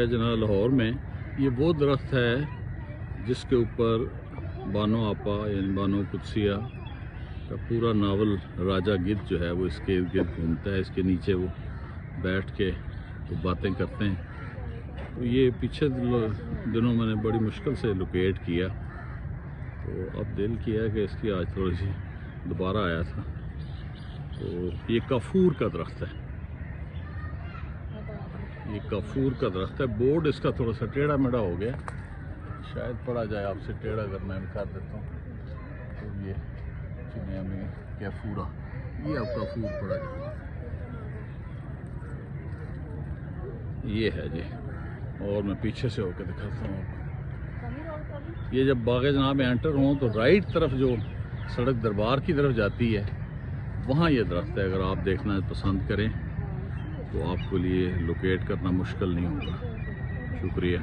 जिन्ना लाहौर में ये वो दरख्त है जिसके ऊपर बानो आपा यानी बानो कुदसिया का पूरा नावल राजा गिद्ध जो है वो इसके इर्द गिर्द घूमता है। इसके नीचे वो बैठ के तो बातें करते हैं। तो ये पीछे दिनों मैंने बड़ी मुश्किल से लोकेट किया, तो अब दिल किया कि इसकी आज थोड़ी सी दोबारा आया था। तो ये काफूर का दरख्त है, ये काफूर का दरख्त है। बोर्ड इसका थोड़ा सा टेढ़ा मेढ़ा हो गया, शायद पड़ा जाए, आपसे टेढ़ा अगर मैं कर देता हूँ। तो ये चिनिया में कैफूरा, ये अब काफूर पड़ा जाए, ये है जी। और मैं पीछे से होकर दिखाता हूँ आपको। ये जब बाग़-ए जनाह में एंटर हों तो राइट तरफ जो सड़क दरबार की तरफ जाती है वहाँ ये दरख्त है। अगर आप देखना पसंद करें तो आपके लिए लोकेट करना मुश्किल नहीं होगा। शुक्रिया।